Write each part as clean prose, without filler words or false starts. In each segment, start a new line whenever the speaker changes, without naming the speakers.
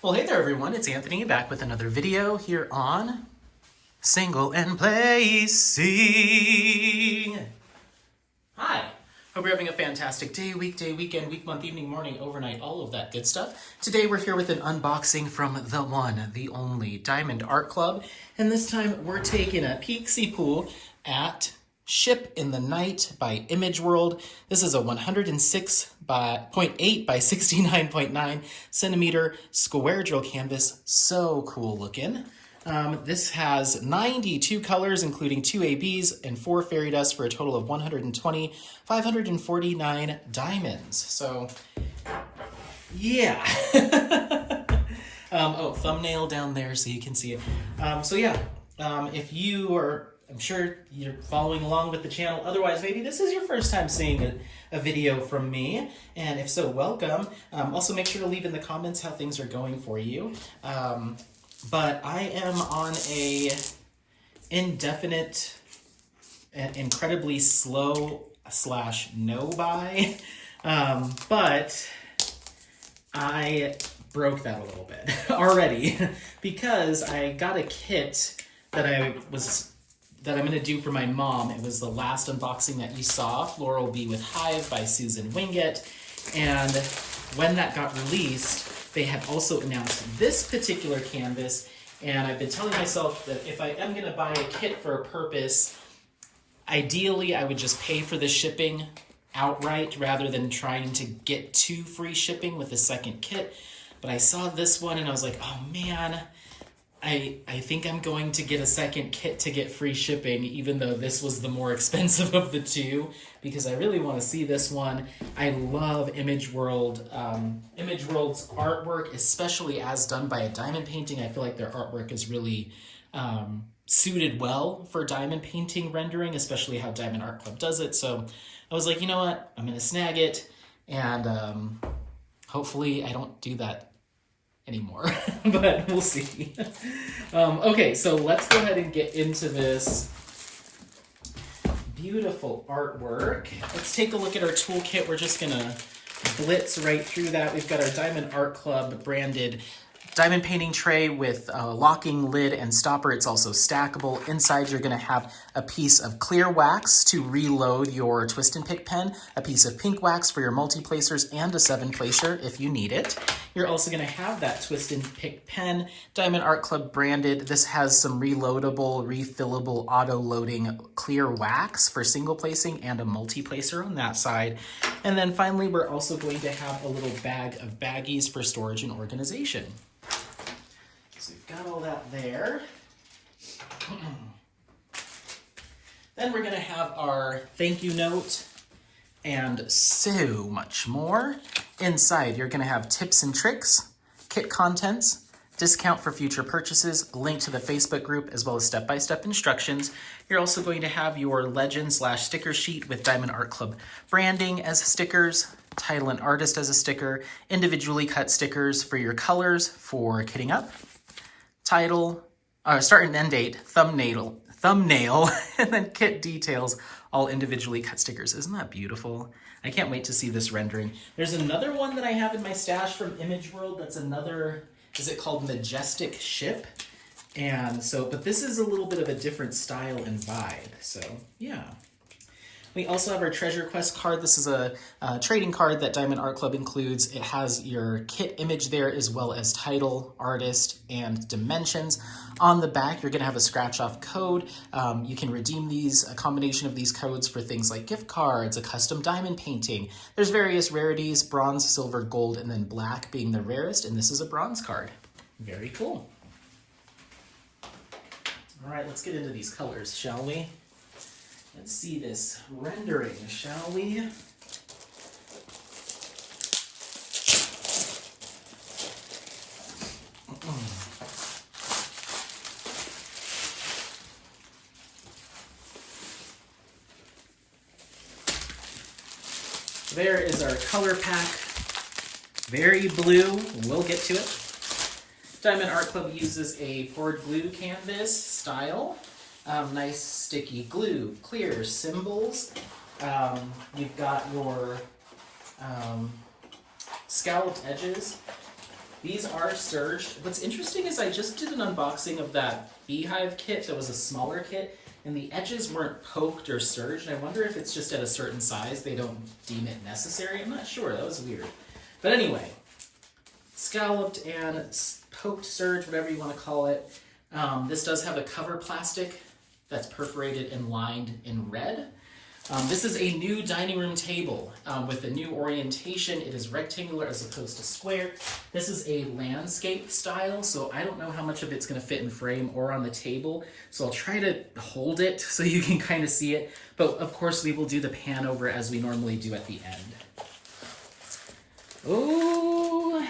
Well, hey there everyone, it's Anthony back with another video here on Single and Placing. Hi, hope you're having a fantastic day, weekday, weekend, week, month, evening, morning, overnight, all of that good stuff. Today we're here with an unboxing from the one, the only Diamond Art Club, and this time we're taking a peek-see pool at Ship in the Night by Image World. This is a 106.8 by 69.9 centimeter square drill canvas. So cool looking. This has 92 colors, including 2 ABs and 4 fairy dust for a total of 549 diamonds. So, yeah. Thumbnail down there so you can see it. If you are, I'm sure you're following along with the channel. Otherwise, maybe this is your first time seeing a video from me. And if so, welcome. Also, make sure to leave in the comments how things are going for you. But I am on a indefinite and incredibly slow / no buy. But I broke that a little bit already because I got a kit that I'm going to do for my mom. It was the last unboxing that you saw, Floral Bee with Hive by Susan Wingett. And when that got released, they had also announced this particular canvas. And I've been telling myself that if I am going to buy a kit for a purpose, ideally I would just pay for the shipping outright rather than trying to get 2 free shipping with a second kit. But I saw this one and I was like, oh man, I think I'm going to get a second kit to get free shipping, even though this was the more expensive of the two, because I really want to see this one. I love Image World. Image World's artwork, especially as done by a diamond painting. I feel like their artwork is really suited well for diamond painting rendering, especially how Diamond Art Club does it. So I was like, you know what? I'm going to snag it, and hopefully I don't do that anymore, but we'll see. Okay, so let's go ahead and get into this beautiful artwork. Let's take a look at our toolkit. We're just gonna blitz right through that. We've got our Diamond Art Club branded diamond painting tray with a locking lid and stopper. It's also stackable. Inside, you're going to have a piece of clear wax to reload your twist and pick pen, a piece of pink wax for your multi-placers, and a 7-placer if you need it. You're also going to have that twist and pick pen, Diamond Art Club branded. This has some reloadable, refillable, auto-loading clear wax for single placing and a multi-placer on that side. And then finally, we're also going to have a little bag of baggies for storage and organization. So we've got all that there. Then we're going to have our thank you note and so much more. Inside, you're going to have tips and tricks, kit contents, discount for future purchases, link to the Facebook group, as well as step-by-step instructions. You're also going to have your legend / sticker sheet with Diamond Art Club branding as stickers, title and artist as a sticker, individually cut stickers for your colors for kitting up, title, start and end date, thumbnail, and then kit details, all individually cut stickers. Isn't that beautiful? I can't wait to see this rendering. There's another one that I have in my stash from Image World. That's another, is it called Majestic Ship? And so, but this is a little bit of a different style and vibe. So yeah. We also have our Treasure Quest card. This is a trading card that Diamond Art Club includes. It has your kit image there as well as title, artist, and dimensions. On the back, you're going to have a scratch-off code. You can redeem a combination of these codes for things like gift cards, a custom diamond painting. There's various rarities, bronze, silver, gold, and then black being the rarest, and this is a bronze card. Very cool. All right, let's get into these colors, shall we? Let's see this rendering, shall we? There is our color pack. Very blue. We'll get to it. Diamond Art Club uses a poured glue canvas style. Nice sticky glue, clear symbols. You've got your scalloped edges. These are serged. What's interesting is I just did an unboxing of that beehive kit that was a smaller kit, and the edges weren't poked or serged. I wonder if it's just at a certain size they don't deem it necessary. I'm not sure. That was weird. But anyway, scalloped and poked serge, whatever you want to call it. This does have a cover plastic that's perforated and lined in red. This is a new dining room table with a new orientation. It is rectangular as opposed to square. This is a landscape style, so I don't know how much of it's going to fit in the frame or on the table. So I'll try to hold it so you can kind of see it. But of course, we will do the pan over as we normally do at the end. Oh,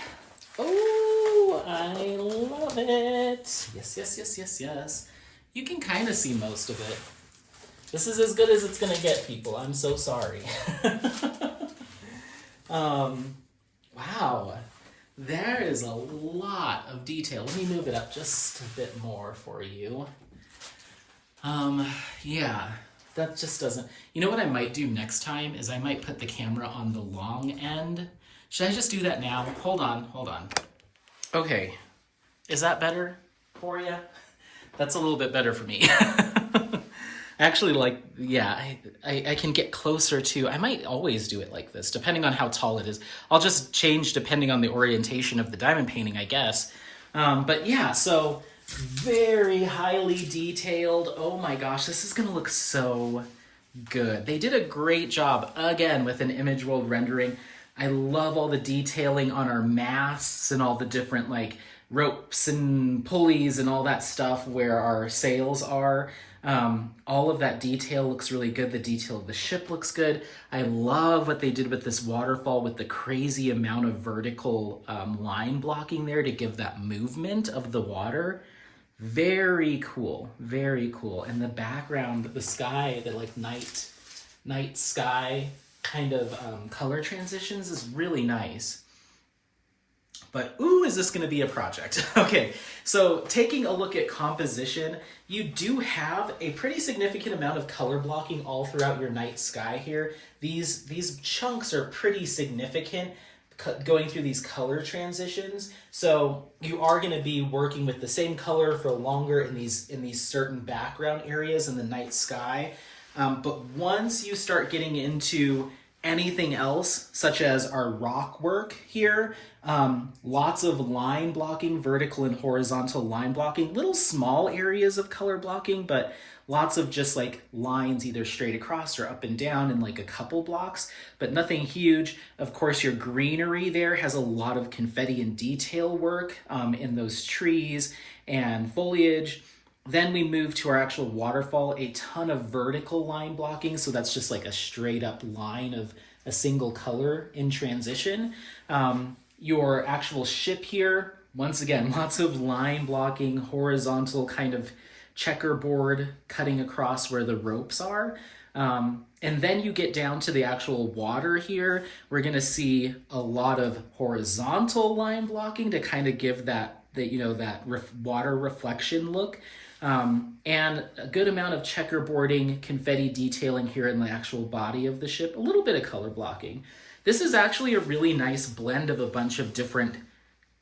I love it. Yes, yes, yes, yes, yes. You can kind of see most of it. This is as good as it's going to get, people. I'm so sorry. Wow. There is a lot of detail. Let me move it up just a bit more for you. Yeah, that just doesn't... You know what I might do next time is I might put the camera on the long end. Should I just do that now? Hold on. Okay. Is that better for you? That's a little bit better for me. Actually, like, yeah, I can get closer to, I might always do it like this, depending on how tall it is. I'll just change depending on the orientation of the diamond painting, I guess. But yeah, so very highly detailed. Oh my gosh, this is gonna look so good. They did a great job, again, with an Image World rendering. I love all the detailing on our masts and all the different, like, ropes and pulleys and all that stuff where our sails are. All of that detail looks really good. The detail of the ship looks good. I love what they did with this waterfall with the crazy amount of vertical line blocking there to give that movement of the water. Very cool, very cool. And the background, the sky, the like night sky kind of color transitions is really nice. But, ooh, is this going to be a project? Okay, so taking a look at composition, you do have a pretty significant amount of color blocking all throughout your night sky here. These chunks are pretty significant going through these color transitions. So you are going to be working with the same color for longer in these certain background areas in the night sky. But once you start getting into anything else, such as our rock work here, lots of line blocking, vertical and horizontal line blocking, little small areas of color blocking, but lots of just like lines either straight across or up and down in like a couple blocks, but nothing huge. Of course, your greenery there has a lot of confetti and detail work in those trees and foliage. Then we move to our actual waterfall, a ton of vertical line blocking. So that's just like a straight up line of a single color in transition. Your actual ship here, once again, lots of line blocking, horizontal kind of checkerboard cutting across where the ropes are. And then you get down to the actual water here. We're going to see a lot of horizontal line blocking to kind of give that water reflection look. And a good amount of checkerboarding, confetti detailing here in the actual body of the ship, a little bit of color blocking. This is actually a really nice blend of a bunch of different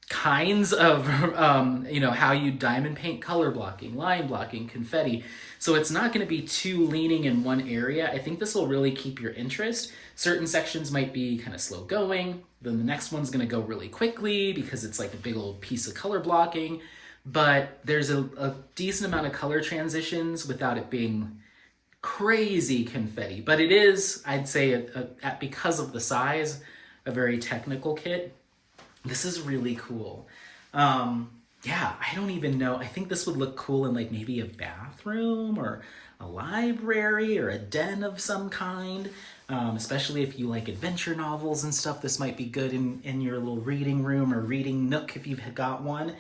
kinds of, how you diamond paint color blocking, line blocking, confetti. So it's not going to be too leaning in one area. I think this will really keep your interest. Certain sections might be kind of slow going. Then the next one's going to go really quickly because it's like a big old piece of color blocking. But there's a decent amount of color transitions without it being crazy confetti. But it is, I'd say, because of the size, a very technical kit. This is really cool. Yeah, I don't even know. I think this would look cool in like maybe a bathroom or a library or a den of some kind. Especially if you like adventure novels and stuff. This might be good in your little reading room or reading nook if you've got one.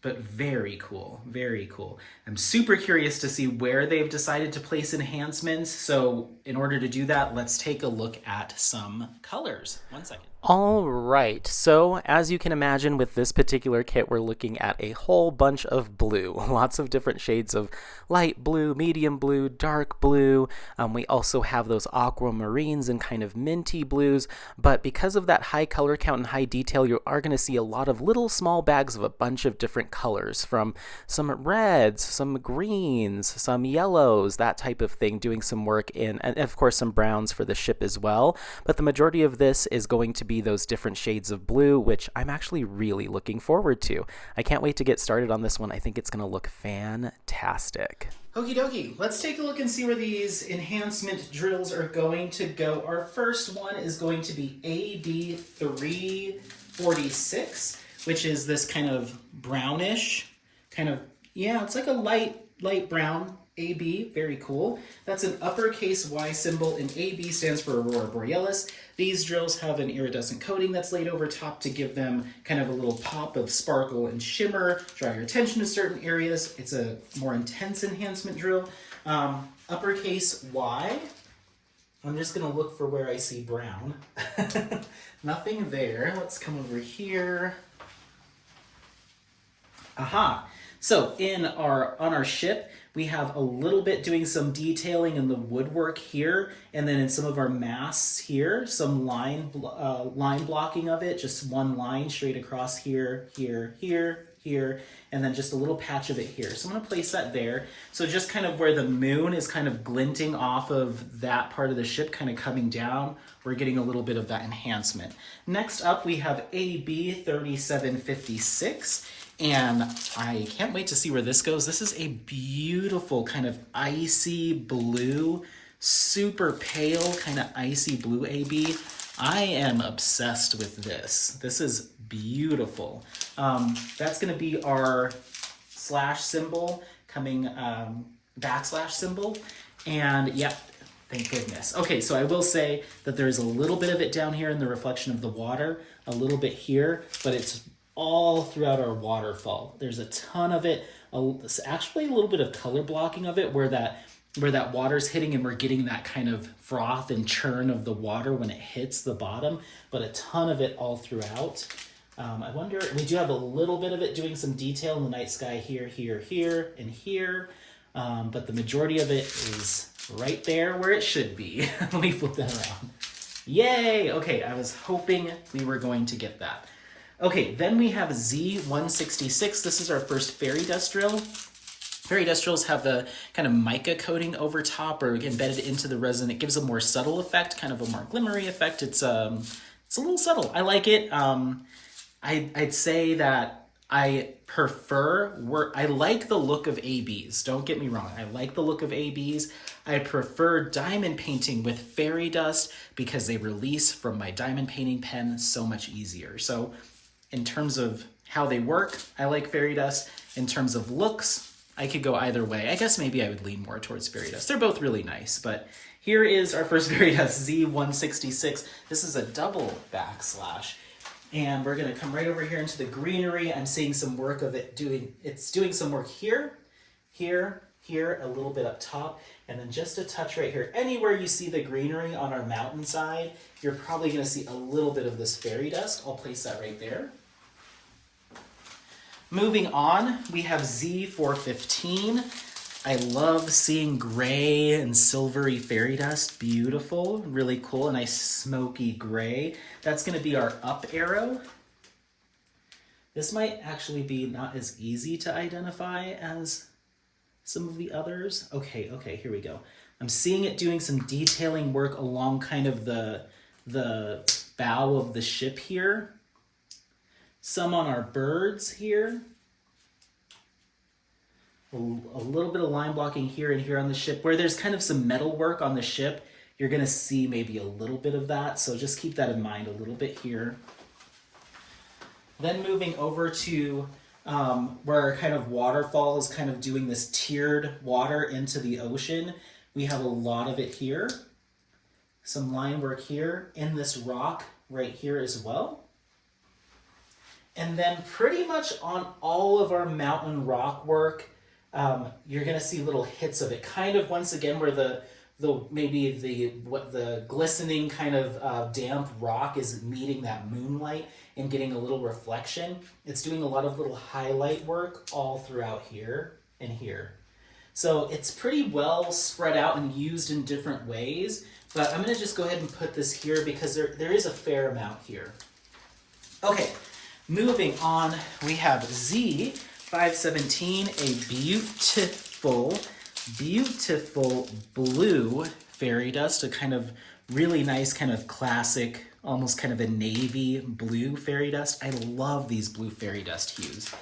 but very cool, very cool. I'm super curious to see where they've decided to place enhancements. So in order to do that, let's take a look at some colors. 1 second. All right, so as you can imagine with this particular kit, we're looking at a whole bunch of blue, lots of different shades of light blue, medium blue, dark blue. We also have those aquamarines and kind of minty blues, but because of that high color count and high detail, you are going to see a lot of little small bags of a bunch of different colors, from some reds, some greens, some yellows, that type of thing, doing some work in, and of course some browns for the ship as well. But the majority of this is going to be those different shades of blue, which I'm actually really looking forward to. I can't wait to get started on this one. I think it's going to look fantastic. Okie dokie, let's take a look and see where these enhancement drills are going to go. Our first one is going to be AB346, which is this kind of brownish, kind of, yeah, it's like a light brown. AB, very cool. That's an uppercase Y symbol, and AB stands for Aurora Borealis. These drills have an iridescent coating that's laid over top to give them kind of a little pop of sparkle and shimmer, draw your attention to certain areas. It's a more intense enhancement drill. Uppercase Y. I'm just going to look for where I see brown. Nothing there. Let's come over here. Aha! So on our ship, we have a little bit doing some detailing in the woodwork here, and then in some of our masts here, some line blocking of it, just one line straight across here, here, here, here, and then just a little patch of it here. So I'm going to place that there. So just kind of where the moon is kind of glinting off of that part of the ship, kind of coming down, we're getting a little bit of that enhancement. Next up, we have AB3756. And I can't wait to see where this goes. This is a beautiful kind of icy blue, super pale kind of icy blue AB. I am obsessed with this. This is beautiful. That's going to be our slash symbol coming, backslash symbol. And yeah, thank goodness. Okay, so I will say that there's a little bit of it down here in the reflection of the water, a little bit here, but it's all throughout our waterfall. There's a ton of it. Actually, a little bit of color blocking of it where that water's hitting, and we're getting that kind of froth and churn of the water when it hits the bottom, but a ton of it all throughout. I wonder, we do have a little bit of it doing some detail in the night sky here, here, here, and here, but the majority of it is right there where it should be. Let me flip that around. Yay! Okay, I was hoping we were going to get that. Okay, then we have Z166. This is our first fairy dust drill. Fairy dust drills have the kind of mica coating over top or embedded into the resin. It gives a more subtle effect, kind of a more glimmery effect. It's a little subtle. I like it. I'd say that I like the look of ABs. Don't get me wrong. I like the look of ABs. I prefer diamond painting with fairy dust because they release from my diamond painting pen so much easier. So in terms of how they work, I like fairy dust. In terms of looks, I could go either way. I guess maybe I would lean more towards fairy dust. They're both really nice, but here is our first fairy dust, Z166. This is a double backslash. And we're gonna come right over here into the greenery. I'm seeing some work of it doing some work here, here, here, a little bit up top, and then just a touch right here. Anywhere you see the greenery on our mountainside, you're probably gonna see a little bit of this fairy dust. I'll place that right there. Moving on, we have Z415. I love seeing gray and silvery fairy dust. Beautiful, really cool, a nice smoky gray. That's gonna be our up arrow. This might actually be not as easy to identify as some of the others. Okay, here we go. I'm seeing it doing some detailing work along kind of the bow of the ship here. Some on our birds here. A little bit of line blocking here and here on the ship. Where there's kind of some metal work on the ship, you're gonna see maybe a little bit of that, so just keep that in mind a little bit here. Then moving over to where our kind of waterfall is kind of doing this tiered water into the ocean. We have a lot of it here. Some line work here in this rock right here as well. And then pretty much on all of our mountain rock work, you're gonna see little hits of it. Kind of once again where the glistening kind of damp rock is meeting that moonlight and getting a little reflection. It's doing a lot of little highlight work all throughout here and here. So it's pretty well spread out and used in different ways, but I'm gonna just go ahead and put this here because there is a fair amount here. Okay, moving on, we have Z517, a beautiful blue fairy dust, a kind of really nice kind of classic, almost kind of a navy blue fairy dust. I love these blue fairy dust hues.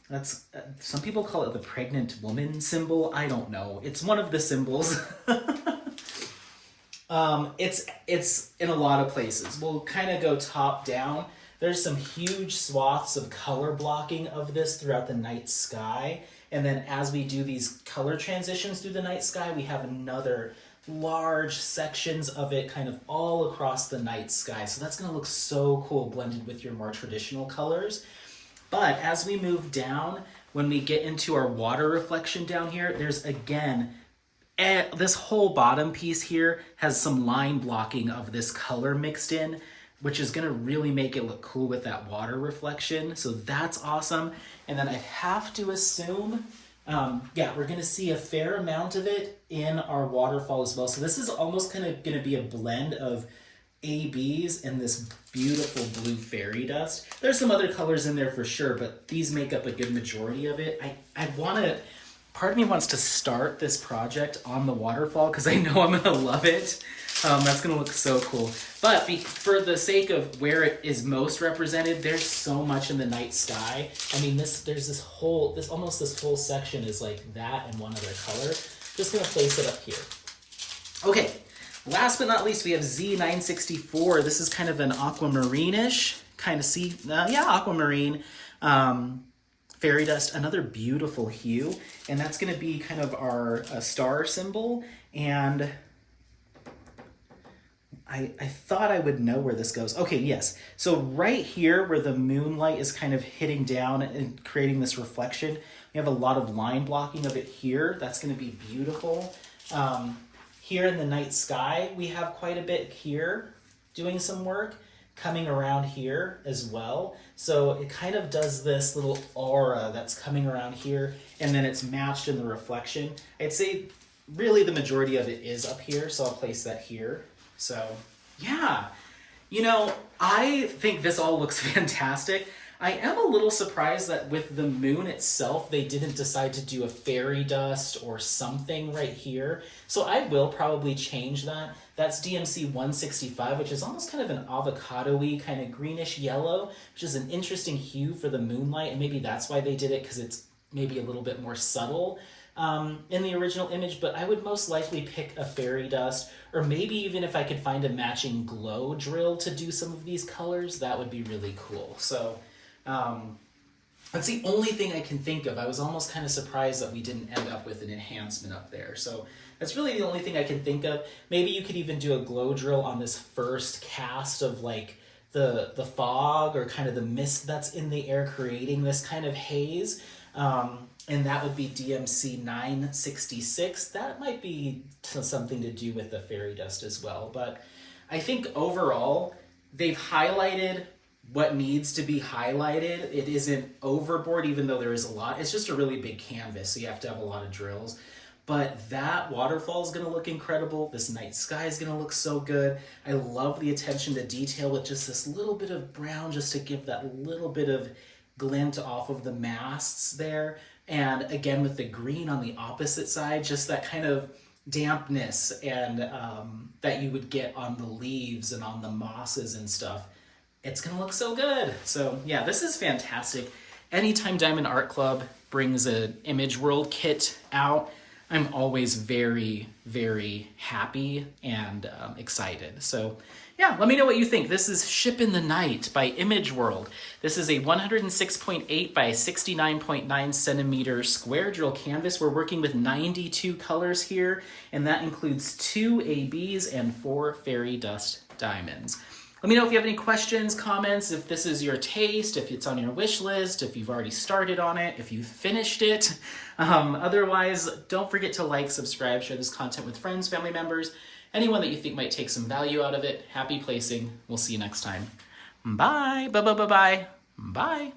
That's some people call it the pregnant woman symbol. I don't know. It's one of the symbols. It's in a lot of places. We'll kind of go top down. There's some huge swaths of color blocking of this throughout the night sky. And then as we do these color transitions through the night sky, we have another large sections of it kind of all across the night sky. So that's going to look so cool blended with your more traditional colors. But as we move down, when we get into our water reflection down here, there's again, this whole bottom piece here has some line blocking of this color mixed in, which is gonna really make it look cool with that water reflection. So that's awesome. And then I have to assume, we're gonna see a fair amount of it in our waterfall as well. So this is almost kind of gonna be a blend of ABs and this beautiful blue fairy dust. There's some other colors in there for sure, but these make up a good majority of it. Part of me wants to start this project on the waterfall because I know I'm gonna love it. That's gonna look so cool. But for the sake of where it is most represented, there's so much in the night sky. I mean, this whole section is like that and one other color. Just gonna place it up here. Okay. Last but not least, we have Z964. This is kind of an aquamarine-ish, kind of aquamarine fairy dust, another beautiful hue. And that's going to be kind of our star symbol. And I thought I would know where this goes. Okay, yes. So right here where the moonlight is kind of hitting down and creating this reflection, we have a lot of line blocking of it here. That's going to be beautiful. Here in the night sky, we have quite a bit here doing some work, coming around here as well. So it kind of does this little aura that's coming around here, and then it's matched in the reflection. I'd say really the majority of it is up here, so I'll place that here. So yeah, I think this all looks fantastic. I am a little surprised that with the moon itself, they didn't decide to do a fairy dust or something right here. So I will probably change that. That's DMC 165, which is almost kind of an avocado-y, kind of greenish yellow, which is an interesting hue for the moonlight. And maybe that's why they did it, because it's maybe a little bit more subtle in the original image. But I would most likely pick a fairy dust, or maybe even if I could find a matching glow drill to do some of these colors, that would be really cool. So that's the only thing I can think of. I was almost kind of surprised that we didn't end up with an enhancement up there. So that's really the only thing I can think of. Maybe you could even do a glow drill on this first cast of like the fog or kind of the mist that's in the air creating this kind of haze. And that would be DMC 966. That might be something to do with the fairy dust as well. But I think overall, they've highlighted what needs to be highlighted. It isn't overboard, even though there is a lot. It's just a really big canvas, so you have to have a lot of drills. But that waterfall is going to look incredible. This night sky is going to look so good. I love the attention to detail with just this little bit of brown, just to give that little bit of glint off of the masts there. And again, with the green on the opposite side, just that kind of dampness and that you would get on the leaves and on the mosses and stuff. It's gonna look so good. So yeah, this is fantastic. Anytime Diamond Art Club brings an Image World kit out, I'm always very, very happy and excited. So yeah, let me know what you think. This is Ship in the Night by Image World. This is a 106.8 by 69.9 centimeter square drill canvas. We're working with 92 colors here, and that includes 2 ABs and 4 fairy dust diamonds. Let me know if you have any questions, comments, if this is your taste, if it's on your wish list, if you've already started on it, if you've finished it. Otherwise, don't forget to like, subscribe, share this content with friends, family members, anyone that you think might take some value out of it. Happy placing. We'll see you next time. Bye. Bye. Bye. Bye. Bye. Bye.